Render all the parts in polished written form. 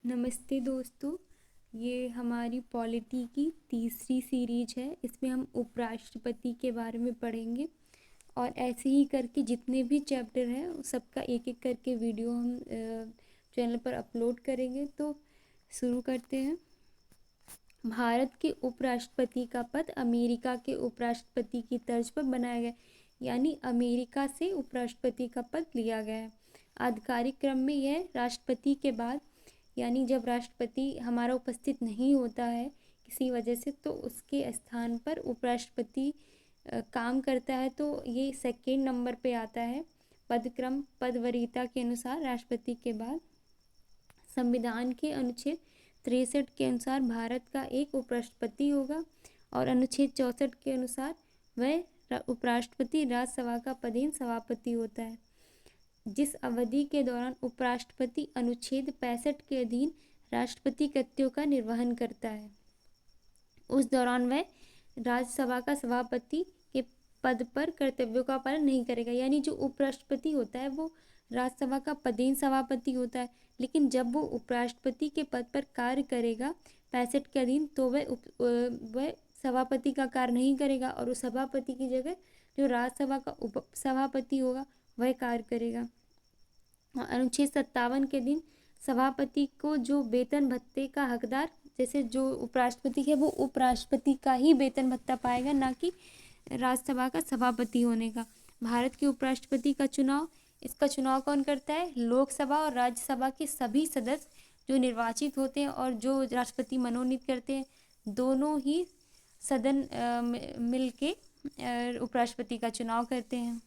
नमस्ते दोस्तों। ये हमारी पॉलिटी की तीसरी सीरीज है। इसमें हम उपराष्ट्रपति के बारे में पढ़ेंगे और ऐसे ही करके जितने भी चैप्टर हैं सबका एक एक करके वीडियो हम चैनल पर अपलोड करेंगे। तो शुरू करते हैं। भारत के उपराष्ट्रपति का पद अमेरिका के उपराष्ट्रपति की तर्ज पर बनाया गया, यानी अमेरिका से उपराष्ट्रपति का पद लिया गया है। आधिकारिक क्रम में यह राष्ट्रपति के बाद, यानी जब राष्ट्रपति हमारा उपस्थित नहीं होता है किसी वजह से, तो उसके स्थान पर उपराष्ट्रपति काम करता है, तो ये सेकेंड नंबर पे आता है पदक्रम पदवरीयता के अनुसार राष्ट्रपति के बाद। संविधान के अनुच्छेद 63 के अनुसार भारत का एक उपराष्ट्रपति होगा और अनुच्छेद 64 के अनुसार वह उपराष्ट्रपति राज्यसभा का पदेन सभापति होता है। जिस अवधि के दौरान उपराष्ट्रपति अनुच्छेद 65 के अधीन राष्ट्रपति कृत्यों का निर्वहन करता है, उस दौरान वह राज्यसभा का सभापति के पद पर कर्तव्यों का पालन नहीं करेगा। यानी जो उपराष्ट्रपति होता है वो राज्यसभा का पदेन सभापति होता है, लेकिन जब वो उपराष्ट्रपति के पद पर कार्य करेगा 65 के अधीन, तो वह सभापति का कार्य नहीं करेगा और उस सभापति की जगह जो राज्यसभा का उप सभापति होगा वह कार्य करेगा। अनुच्छेद 57 के दिन सभापति को जो वेतन भत्ते का हकदार, जैसे जो उपराष्ट्रपति है वो उपराष्ट्रपति का ही वेतन भत्ता पाएगा, ना कि राज्यसभा का सभापति होने का। भारत के उपराष्ट्रपति का चुनाव, इसका चुनाव कौन करता है? लोकसभा और राज्यसभा के सभी सदस्य जो निर्वाचित होते हैं और जो राष्ट्रपति मनोनीत करते हैं, दोनों ही सदन मिलके उपराष्ट्रपति का चुनाव करते हैं।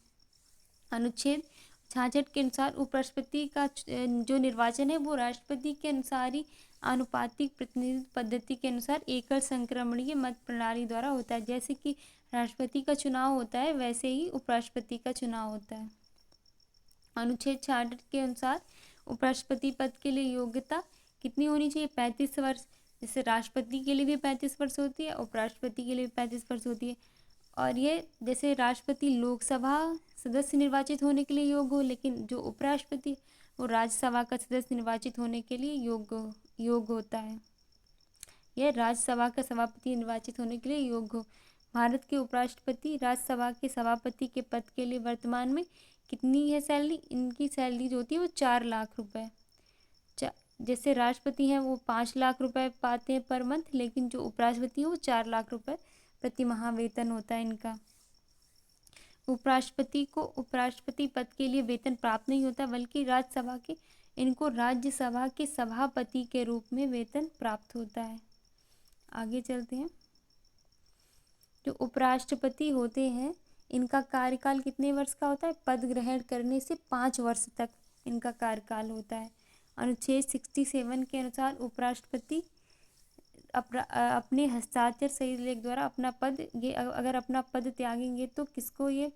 अनुच्छेद 66 के अनुसार उपराष्ट्रपति का जो निर्वाचन है वो राष्ट्रपति के अनुसार ही आनुपातिक प्रतिनिधित्व पद्धति के अनुसार एकल संक्रमणीय मत प्रणाली द्वारा होता है। जैसे कि राष्ट्रपति का चुनाव होता है वैसे ही उपराष्ट्रपति का चुनाव होता है। अनुच्छेद 66 के अनुसार उपराष्ट्रपति पद के लिए योग्यता कितनी होनी चाहिए? 35 वर्ष। जैसे राष्ट्रपति के लिए भी 35 वर्ष होती है, उपराष्ट्रपति के लिए भी 35 वर्ष होती है। और ये जैसे राष्ट्रपति लोकसभा सदस्य निर्वाचित होने के लिए योग्य हो, लेकिन जो उपराष्ट्रपति वो राज्यसभा का सदस्य निर्वाचित होने के लिए योग्य होता है। यह राज्यसभा का सभापति निर्वाचित होने के लिए योग्य हो। भारत के उपराष्ट्रपति राज्यसभा के सभापति के पद के लिए वर्तमान में कितनी है सैलरी? इनकी सैलरी जो होती है वो 4 लाख रुपए। जैसे राष्ट्रपति हैं वो 5 लाख रुपए पाते हैं पर मंथ, लेकिन जो उपराष्ट्रपति है वो 4 लाख रुपए प्रति माह वेतन होता है इनका। उपराष्ट्रपति को उपराष्ट्रपति पद के लिए वेतन प्राप्त नहीं होता, बल्कि इनको राज्यसभा के सभापति के रूप में वेतन प्राप्त होता है। आगे चलते हैं। जो उपराष्ट्रपति होते हैं इनका कार्यकाल कितने वर्ष का होता है? पद ग्रहण करने से 5 वर्ष तक इनका कार्यकाल होता है। अनुच्छेद 67 के अनुसार उपराष्ट्रपति अपने हस्ताक्षर सही लेख द्वारा अगर अपना पद त्यागेंगे तो किसको ये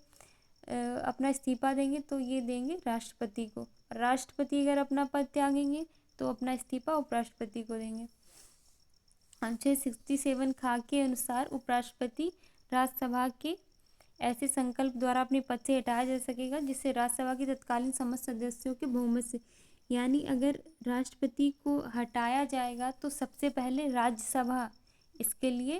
अपना इस्तीफा देंगे? तो ये देंगे राष्ट्रपति को। राष्ट्रपति अगर अपना पद त्यागेंगे तो अपना इस्तीफा उपराष्ट्रपति को देंगे। अनुच्छेद 67 खा के अनुसार उपराष्ट्रपति राज्यसभा के ऐसे संकल्प द्वारा अपने पद से हटाया जा सकेगा जिससे राज्यसभा के तत्कालीन समस्त सदस्यों के बहुमत से, यानी अगर राष्ट्रपति को हटाया जाएगा तो सबसे पहले राज्यसभा इसके लिए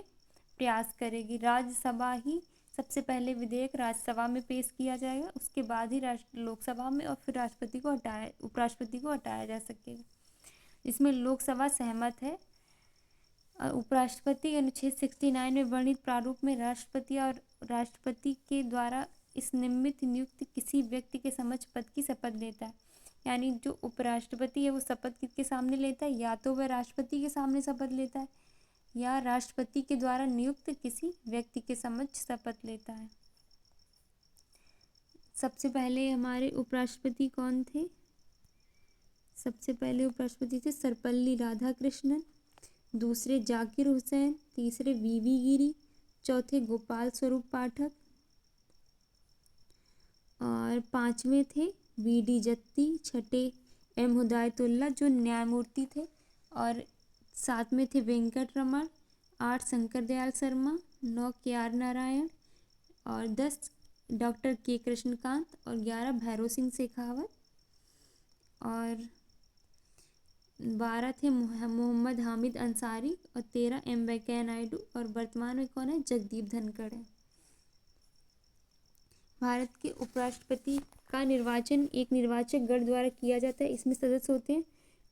प्रयास करेगी। राज्यसभा ही सबसे पहले विधेयक राज्यसभा में पेश किया जाएगा, उसके बाद ही लोकसभा में, और फिर उपराष्ट्रपति को हटाया जा सकेगा। इसमें लोकसभा सहमत है। उपराष्ट्रपति अनुच्छेद 69 में वर्णित प्रारूप में राष्ट्रपति के द्वारा इस निमित्त नियुक्त किसी व्यक्ति के समक्ष पद की शपथ लेता है। यानी जो उपराष्ट्रपति है वो शपथ किसके सामने लेता है? या तो वह राष्ट्रपति के सामने शपथ लेता है या राष्ट्रपति के द्वारा नियुक्त किसी व्यक्ति के समक्ष शपथ लेता है। सबसे पहले हमारे उपराष्ट्रपति कौन थे? सबसे पहले उपराष्ट्रपति थे सर्वपल्ली राधाकृष्णन, दूसरे जाकिर हुसैन, तीसरे वीवी गिरी, चौथे गोपाल स्वरूप पाठक और 5वें थे वीडी जत्ती, छठे एम हिदायतुल्लाह जो न्यायमूर्ति थे, और 7वें थे वेंकट रमण, 8 शंकर दयाल शर्मा, 9 के आर नारायण और 10 डॉक्टर के कृष्णकांत और 11 भैरव सिंह शेखावत। और 12 थे मोहम्मद हामिद अंसारी और 13 एम वेंकैया नायडू और वर्तमान में कौन है? जगदीप धनखड़ है। भारत के उपराष्ट्रपति का निर्वाचन एक निर्वाचक गण द्वारा किया जाता है। इसमें सदस्य होते हैं,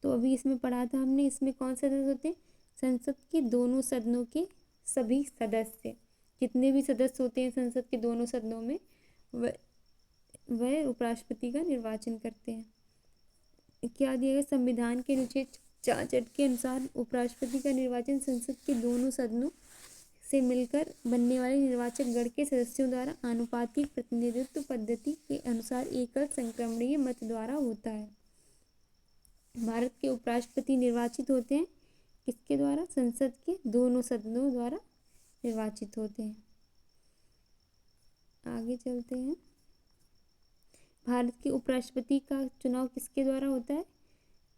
तो अभी इसमें पढ़ा था हमने, इसमें कौन सदस्य होते हैं? संसद के दोनों सदनों के सभी सदस्य, जितने भी सदस्य होते हैं संसद के दोनों सदनों में, वह उपराष्ट्रपति का निर्वाचन करते हैं। क्या दिया गया? संविधान के अनुच्छेद 66 के अनुसार उपराष्ट्रपति का निर्वाचन संसद के दोनों सदनों से मिलकर बनने वाले निर्वाचक गण के सदस्यों द्वारा आनुपातिक प्रतिनिधित्व पद्धति के अनुसार एकल संक्रमणीय मत द्वारा होता है। भारत के उपराष्ट्रपति निर्वाचित होते हैं किसके द्वारा? संसद के दोनों सदनों द्वारा निर्वाचित होते हैं। आगे चलते हैं। भारत के उपराष्ट्रपति का चुनाव किसके द्वारा होता है?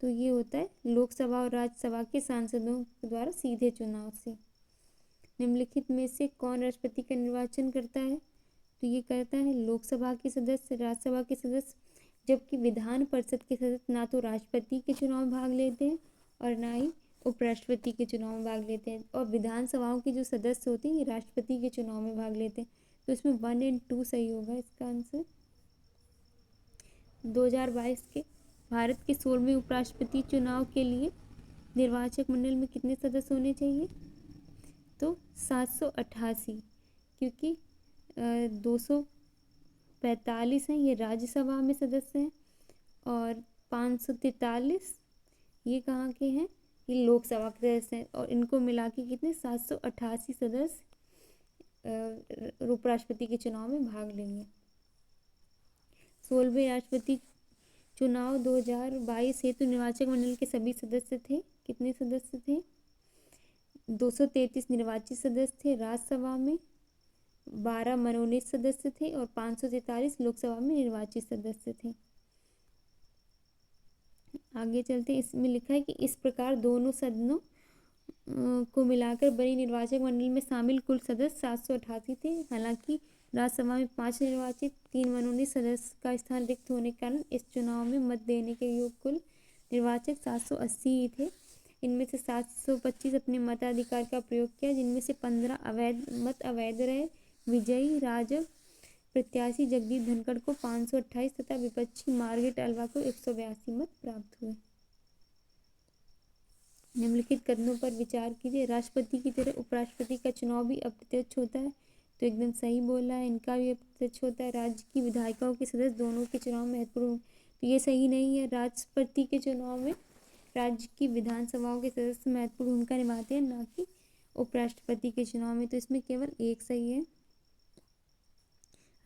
तो ये होता है लोकसभा और राज्यसभा के सांसदों द्वारा सीधे चुनाव से। निम्नलिखित में से कौन राष्ट्रपति का निर्वाचन करता है? तो ये करता है लोकसभा के सदस्य, राज्यसभा के सदस्य, जबकि विधान परिषद के सदस्य ना तो राष्ट्रपति के चुनाव में भाग लेते हैं और ना ही उपराष्ट्रपति के चुनाव में भाग लेते हैं। और विधानसभाओं के जो सदस्य होते हैं ये राष्ट्रपति के चुनाव में भाग लेते हैं। तो इसमें 1 और 2 सही होगा इसका आंसर। 2022 के भारत के 16वें उपराष्ट्रपति चुनाव के लिए निर्वाचक मंडल में कितने सदस्य होने चाहिए? तो 788, क्योंकि 245 हैं ये राज्यसभा में सदस्य हैं और 543 ये कहाँ के हैं? ये लोकसभा के सदस्य हैं, और इनको मिला के कितने? 788 सदस्य उपराष्ट्रपति के चुनाव में भाग लेंगे। 16वें राष्ट्रपति चुनाव 2022 हेतु निर्वाचक मंडल के सभी सदस्य थे। कितने सदस्य थे? 233 निर्वाचित सदस्य थे राज्यसभा में, 12 मनोनीत सदस्य थे और 543 लोकसभा में निर्वाचित सदस्य थे। आगे चलते हैं। इसमें लिखा है कि इस प्रकार दोनों सदनों को मिलाकर बनी निर्वाचक मंडल में शामिल कुल सदस्य 788 थे। हालांकि राज्यसभा में 5 निर्वाचित 3 मनोनीत सदस्य का स्थान रिक्त होने के कारण इस चुनाव में मत देने के योग्य कुल निर्वाचक 780 ही थे। इनमें से 725 अपने मताधिकार का प्रयोग किया, जिनमें से 15 अवैध रहे। विजयी राजग प्रत्याशी जगदीप धनखड़ को 528 तथा विपक्षी मार्गरेट अल्वा को 182 मत प्राप्त हुए। निम्नलिखित कथनों पर विचार कीजिए। राष्ट्रपति की तरह उपराष्ट्रपति का चुनाव भी अप्रत्यक्ष होता है, तो एकदम सही बोला है। इनका भी अप्रत्यक्ष होता है। राज्य की विधायिकाओं के सदस्य दोनों के चुनाव महत्वपूर्ण, तो ये सही नहीं है। राष्ट्रपति के चुनाव में राज्य की विधानसभाओं के सदस्य महत्वपूर्ण भूमिका निभाते हैं, ना कि उपराष्ट्रपति के चुनाव में। तो इसमें केवल एक सही है।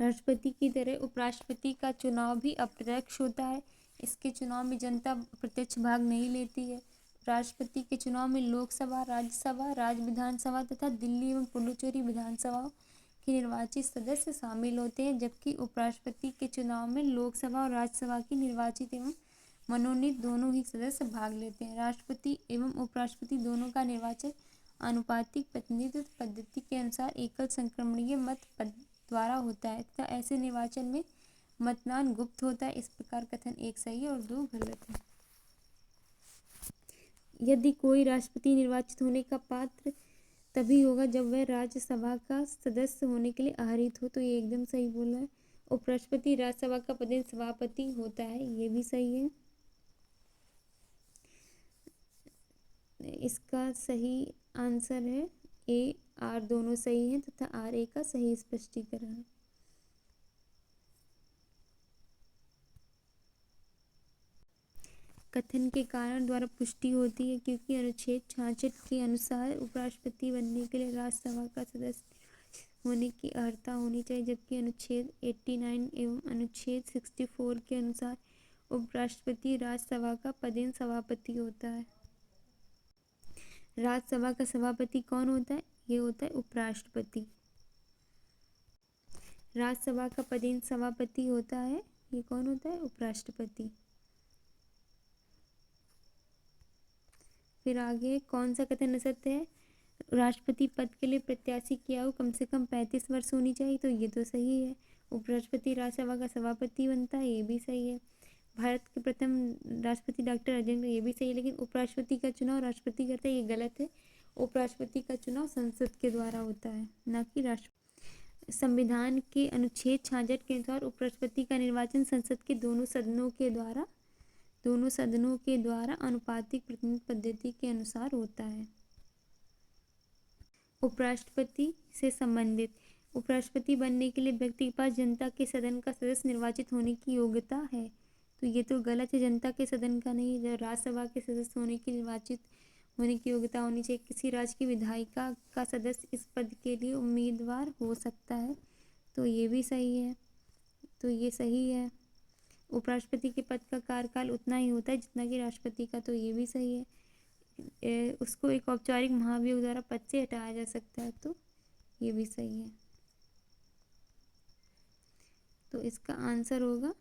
राष्ट्रपति की तरह उपराष्ट्रपति का चुनाव भी अप्रत्यक्ष होता है। इसके चुनाव में जनता प्रत्यक्ष भाग नहीं लेती है। राष्ट्रपति के चुनाव में लोकसभा, राज्यसभा, राज्य विधानसभा तथा दिल्ली एवं पुडुचेरी विधानसभाओं के निर्वाचित सदस्य शामिल होते हैं, जबकि उपराष्ट्रपति के चुनाव में लोकसभा और राज्यसभा की निर्वाचित एवं मनोनीत दोनों ही सदस्य भाग लेते हैं। राष्ट्रपति एवं उपराष्ट्रपति दोनों का निर्वाचन आनुपातिक प्रतिनिधित्व पद्धति के अनुसार एकल संक्रमणीय मत द्वारा होता है तथा ऐसे निर्वाचन में मतदान गुप्त होता है। इस प्रकार कथन 1 सही है और 2 गलत है। यदि कोई राष्ट्रपति निर्वाचित होने का पात्र तभी होगा जब वह राज्यसभा का सदस्य होने के लिए आहरित हो, तो ये एकदम सही बोला है। उपराष्ट्रपति राज्यसभा का पदेन सभापति होता है, ये भी सही है। इसका सही आंसर है ए, आर दोनों सही हैं तथा आर ए का सही स्पष्टीकरण है। कथन के कारण द्वारा पुष्टि होती है, क्योंकि अनुच्छेद 66 के अनुसार उपराष्ट्रपति बनने के लिए राज्यसभा का सदस्य होने की अर्हता होनी चाहिए, जबकि अनुच्छेद 89 एवं अनुच्छेद 64 के अनुसार उपराष्ट्रपति राज्यसभा का पदेन सभापति होता है। राज्यसभा का सभापति कौन होता है? ये होता है उपराष्ट्रपति। राज्यसभा का पदेन सभापति होता है, ये कौन होता है? उपराष्ट्रपति। फिर आगे कौन सा कथन असत्य है? राष्ट्रपति पद के लिए प्रत्याशी की आयु कम से कम 35 वर्ष होनी चाहिए, तो ये तो सही है। उपराष्ट्रपति राज्यसभा का सभापति बनता है, ये भी सही है। भारत के प्रथम राष्ट्रपति डॉक्टर राजेंद्र, ये भी सही है, लेकिन उपराष्ट्रपति का चुनाव राष्ट्रपति करता है, ये गलत है। उपराष्ट्रपति का चुनाव संसद के द्वारा होता है, ना कि राष्ट्र। संविधान के अनुच्छेद 66 के अनुसार उपराष्ट्रपति का निर्वाचन संसद के दोनों सदनों के द्वारा अनुपातिक प्रतिनिधित्व पद्धति के अनुसार होता है। उपराष्ट्रपति से संबंधित, उपराष्ट्रपति बनने के लिए व्यक्ति के पास जनता के सदन का सदस्य निर्वाचित होने की योग्यता है, तो ये तो गलत है। जनता के सदन का नहीं, राज्यसभा के सदस्य होने की निर्वाचित होने की योग्यता होनी चाहिए। किसी राज्य की विधायिका का सदस्य इस पद के लिए उम्मीदवार हो सकता है, तो ये भी सही है, तो ये सही है। उपराष्ट्रपति के पद का कार्यकाल उतना ही होता है जितना कि राष्ट्रपति का, तो ये भी सही है। उसको एक औपचारिक महाभियोग द्वारा पद से हटाया जा सकता है, तो ये भी सही है। तो इसका आंसर होगा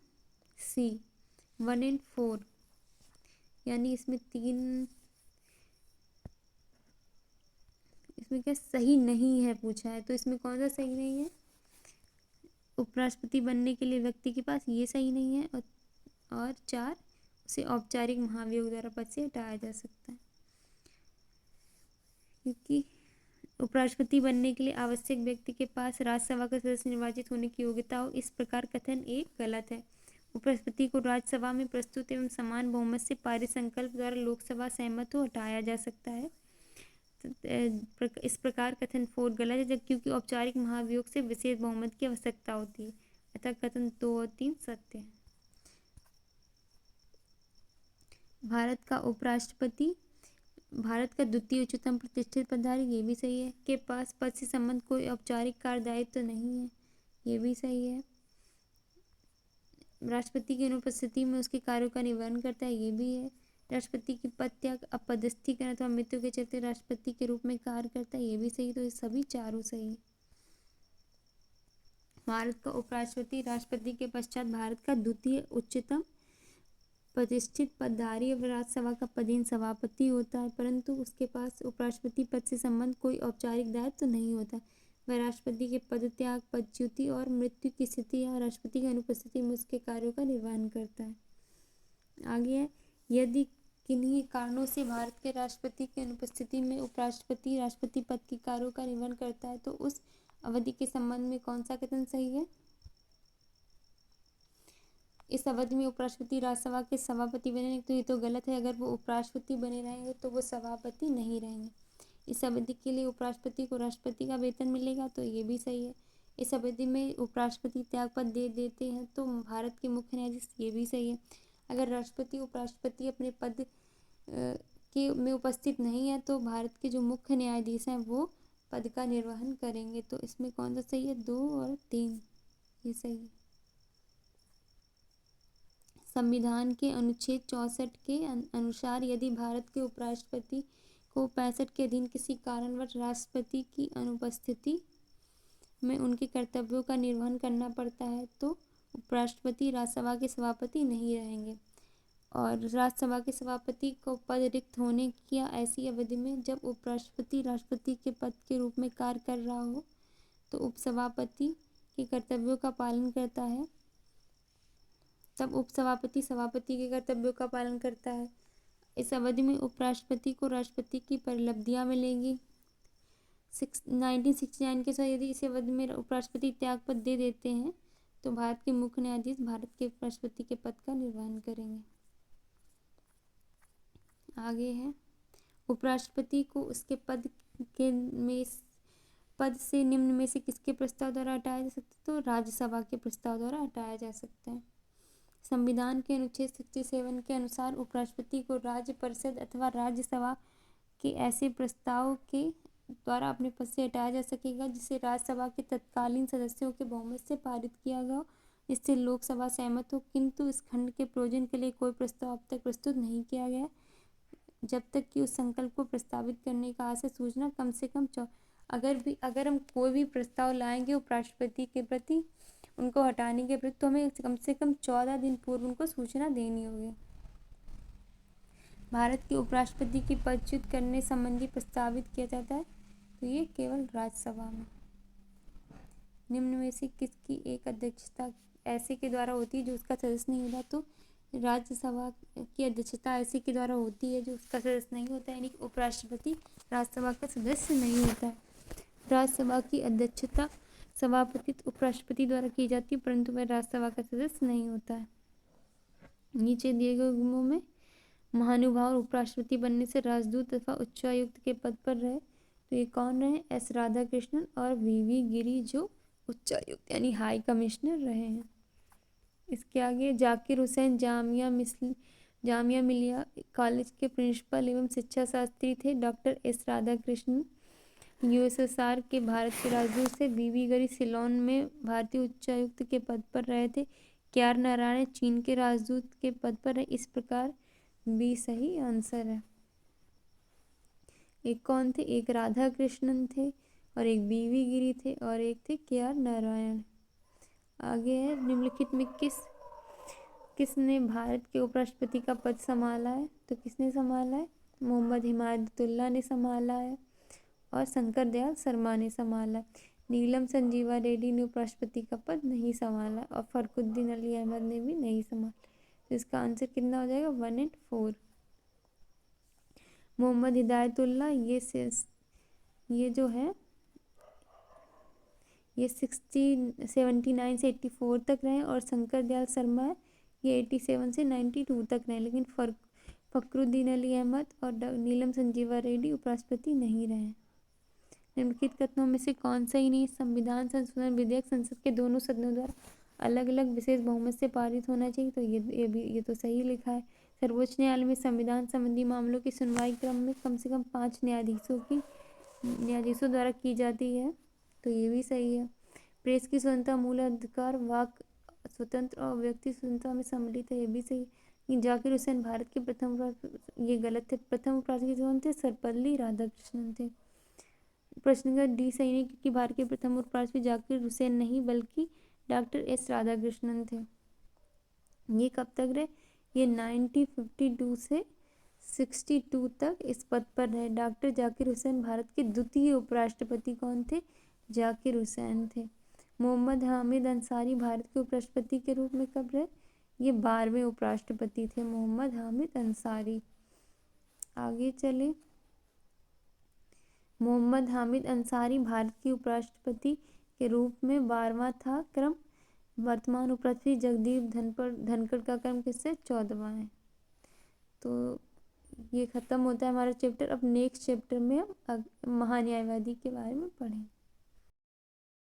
सी, 1 और 4, यानी इसमें क्या सही नहीं है पूछा है, तो इसमें कौन सा सही नहीं है? उपराष्ट्रपति बनने के लिए व्यक्ति के पास, ये सही नहीं है। और 4, उसे औपचारिक महाभियोग द्वारा पद से हटाया जा सकता है, क्योंकि उपराष्ट्रपति बनने के लिए आवश्यक व्यक्ति के पास राज्यसभा का सदस्य निर्वाचित होने की योग्यता हो, इस प्रकार कथन एक गलत है। उपराष्ट्रपति को राज्यसभा में प्रस्तुत एवं समान बहुमत से पारित संकल्प द्वारा लोकसभा सहमत हो हटाया जा सकता है, इस प्रकार कथन 4 गलत है, जब क्योंकि औपचारिक महाभियोग से विशेष बहुमत की आवश्यकता होती है, अतः कथन 2 और 3 सत्य है। भारत का उपराष्ट्रपति भारत का द्वितीय उच्चतम प्रतिष्ठित पदाधिकारी, ये भी सही है। के पास पद से संबंध कोई औपचारिक कार्यदायित्व तो नहीं है, ये भी सही है। राष्ट्रपति की अनुपस्थिति में उसके कार्यों का निवारण करता है, ये भी है। राष्ट्रपति की पद त्याग, अपदस्थीकरण अथवा मृत्यु के चलते राष्ट्रपति के रूप में कार्य करता है, ये भी सही, तो ये सभी चारों सही है। भारत का उपराष्ट्रपति राष्ट्रपति के पश्चात भारत का द्वितीय उच्चतम प्रतिष्ठित पदधारी और राज्यसभा का पदेन सभापति होता है, परंतु उसके पास उपराष्ट्रपति पद से संबंध कोई औपचारिक दायित्व तो नहीं होता। वह राष्ट्रपति के पदत्याग, पदच्युति और मृत्यु की स्थिति या राष्ट्रपति की अनुपस्थिति में उसके कार्यों का निर्वहन करता है। आगे है, यदि किन्हीं कारणों से भारत के राष्ट्रपति की अनुपस्थिति में उपराष्ट्रपति राष्ट्रपति पद के कार्यों का निर्वहन करता है, तो उस अवधि के संबंध में कौन सा कथन सही है? इस अवधि में उपराष्ट्रपति राज्यसभा के सभापति बने, तो ये तो गलत है। अगर वो उपराष्ट्रपति बने रहेंगे तो वो सभापति नहीं रहेंगे। इस अवधि के लिए उपराष्ट्रपति को राष्ट्रपति का वेतन मिलेगा, तो ये भी सही है। इस अवधि में उपराष्ट्रपति त्यागपत्र दे देते हैं तो भारत के मुख्य न्यायाधीश, ये भी सही है। अगर राष्ट्रपति उपराष्ट्रपति अपने पद में उपस्थित नहीं है तो भारत के जो मुख्य न्यायाधीश हैं वो पद का निर्वहन करेंगे, तो इसमें कौन सा सही है? 2 और 3, ये सही है। संविधान के अनुच्छेद 64 के अनुसार यदि भारत के उपराष्ट्रपति को 65 के अधीन किसी कारणवश राष्ट्रपति की अनुपस्थिति में उनके कर्तव्यों का निर्वहन करना पड़ता है, तो उपराष्ट्रपति राज्यसभा के सभापति नहीं रहेंगे। और राज्यसभा के सभापति को पद रिक्त होने की ऐसी अवधि में जब उपराष्ट्रपति राष्ट्रपति के पद के रूप में कार्य कर रहा हो, तो उपसभापति के कर्तव्यों का पालन करता है, तब उपसभापति सभापति के कर्तव्यों का पालन करता है। इस अवधि में उपराष्ट्रपति को राष्ट्रपति की परिलब्धियां मिलेंगी। 1969 के साथ यदि इस अवधि में उपराष्ट्रपति त्यागपत्र दे देते हैं तो भारत के मुख्य न्यायाधीश भारत के उपराष्ट्रपति के पद का निर्वहन करेंगे। आगे है, उपराष्ट्रपति को उसके पद से निम्न में से किसके प्रस्ताव द्वारा हटाया जा सकता है? तो राज्यसभा के प्रस्ताव द्वारा हटाया जा सकता है। संविधान के अनुच्छेद 67 के अनुसार उपराष्ट्रपति को राज्य परिषद अथवा राज्यसभा के ऐसे प्रस्ताव के द्वारा अपने पद से हटाया जा सकेगा जिसे राज्यसभा के तत्कालीन सदस्यों के बहुमत से पारित किया गया, जिससे लोकसभा सहमत हो, किंतु इस खंड के प्रयोजन के लिए कोई प्रस्ताव अब तक प्रस्तुत नहीं किया गया, जब तक कि उस संकल्प को प्रस्तावित करने का आवश्यक सूचना कम से कम अगर हम कोई भी प्रस्ताव लाएंगे उपराष्ट्रपति के प्रति, उनको हटाने के प्रति, तो हमें कम से कम 14 दिन पूर्व उनको सूचना देनी होगी। भारत के उपराष्ट्रपति की पदच्युत करने संबंधी प्रस्तावित किया जाता है, तो ये केवल राज्यसभा में। निम्न में से किसकी एक अध्यक्षता ऐसे के द्वारा होती है जो उसका सदस्य नहीं होता? तो राज्यसभा की अध्यक्षता ऐसे के द्वारा होती है जो उसका सदस्य नहीं होता है, यानी कि उपराष्ट्रपति राज्यसभा का सदस्य नहीं होता है। राज्यसभा की अध्यक्षता सभापति उपराष्ट्रपति द्वारा की जाती है, परंतु वह राज्यसभा का सदस्य नहीं होता है। नीचे दिए गए गुणों में महानुभाव उपराष्ट्रपति बनने से राजदूत तथा उच्चायुक्त के पद पर रहे, तो ये कौन रहे? एस राधाकृष्णन और वी गिरी, जो उच्चायुक्त यानी हाई कमिश्नर रहे हैं। इसके आगे जाकिर हुसैन जामिया मिलिया कॉलेज के प्रिंसिपल एवं शिक्षा शास्त्री थे। डॉक्टर एस राधाकृष्णन यूएसएसआर के भारत के राजदूत से। वी गिरी सिलोन में भारतीय उच्चायुक्त के पद पर रहे थे। के.आर. नारायण चीन के राजदूत के पद पर रहे। इस प्रकार बी सही आंसर है। एक कौन थे? एक राधा कृष्णन थे और एक वी गिरी थे और एक थे के.आर. नारायण। आगे है निम्नलिखित में किसने भारत के उपराष्ट्रपति का पद संभाला है? तो किसने संभाला है? मोहम्मद हिमायतुल्लाह ने संभाला है और शंकर दयाल शर्मा ने संभाला है। नीलम संजीवा रेड्डी ने उपराष्ट्रपति का पद नहीं संभाला और फखरुद्दीन अली अहमद ने भी नहीं संभाला। तो इसका आंसर कितना हो जाएगा? 1 और 4। मोहम्मद हिदायतुल्लाह ये जो है ये 79 से 84 तक रहे और शंकर दयाल शर्मा है ये 87 से 92 तक रहे, लेकिन फखरुद्दीन अली अहमद और नीलम संजीवा रेड्डी उपराष्ट्रपति नहीं रहे। निम्नलिखित कथनों में से कौन सा ही नहीं? संविधान संशोधन विधेयक संसद के दोनों सदनों द्वारा अलग अलग विशेष बहुमत से पारित होना चाहिए, तो ये तो सही लिखा है। सर्वोच्च न्यायालय में संविधान संबंधी मामलों की सुनवाई क्रम में कम से कम 5 न्यायाधीशों द्वारा की जाती है, तो ये भी सही है। प्रेस की स्वतंत्रता मूल अधिकार वाक स्वतंत्र और व्यक्ति स्वतंत्रता में सम्मिलित है, ये भी सही है। जाकिर हुसैन भारत के प्रथम, ये गलत थे, प्रथम उपराष्ट्रपति कौन थे? सर्वपल्ली राधाकृष्णन थे। प्रश्न का डी सही नहीं, क्योंकि भारत के प्रथम उपराष्ट्रपति जाकिर हुसैन नहीं बल्कि डॉक्टर एस राधाकृष्णन थे। ये कब तक रहे? ये 1952 से 62 तक इस पद पर रहे। डॉक्टर जाकिर हुसैन भारत के द्वितीय उपराष्ट्रपति कौन थे? जाकिर हुसैन थे। मोहम्मद हामिद अंसारी भारत के उपराष्ट्रपति के रूप में कब रहे? ये 12वें उपराष्ट्रपति थे मोहम्मद हामिद अंसारी। आगे चले। मोहम्मद हामिद अंसारी भारत के उपराष्ट्रपति के रूप में 12वां था क्रम। वर्तमान उपराष्ट्रपति जगदीप धनखड़ का क्रम किससे? 14वां है। तो ये खत्म होता है हमारा चैप्टर। अब नेक्स्ट चैप्टर में हम महान्यायवादी के बारे में पढ़ेंगे।